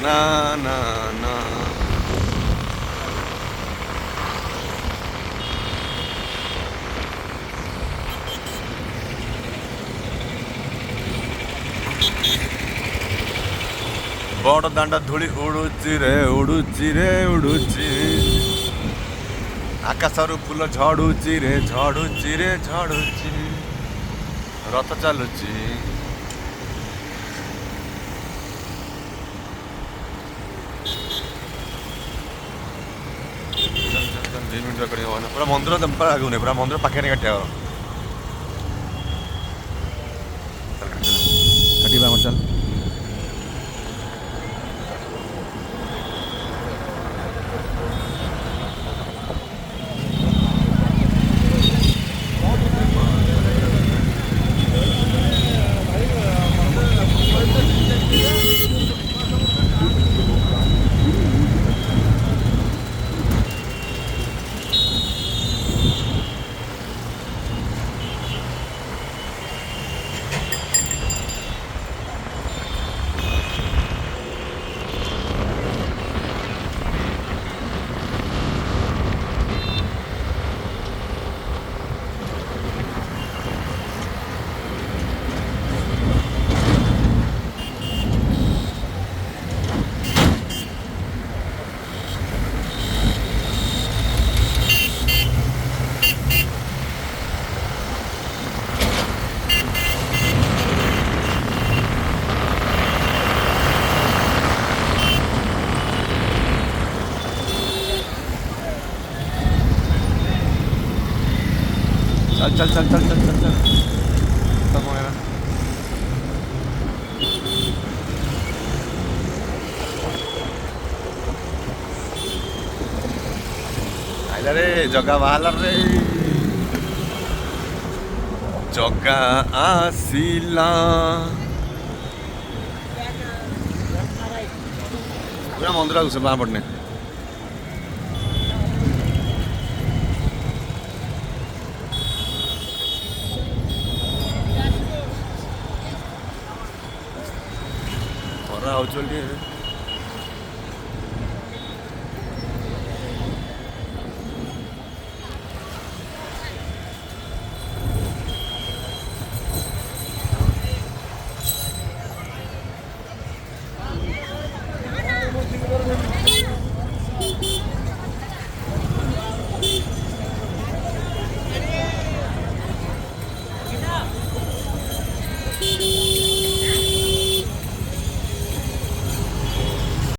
ନା ନା ନା ବଡ଼ ଦାଣ୍ଡ ଧୂଳି ଉଡୁଛି ରେ ଉଡୁଛି ରେ ଉଡୁଛି ଆକାଶରୁ ଫୁଲ ଝଡୁଛି ରେ ଝଡୁଛି ରେ ଝଡୁଛି ରଥ ଚାଲୁଛି ଦି ମିନିଟ୍ କରି ହବ ନା ପୁରା ମନ୍ଦିର ପୁରା ଆଗୁନି ପୁରା ମନ୍ଦିର ପାଖରେ କାଟିବା କାଟିବା ଆମର ଚାଲ चल चल चल चल चल चल खत्म हो गया आइला रे जगा बाहला रे जगा आसिला पूरा मंदिर आगु से बाँ पड़ने ଖରା ହଉଛି ବୋଲି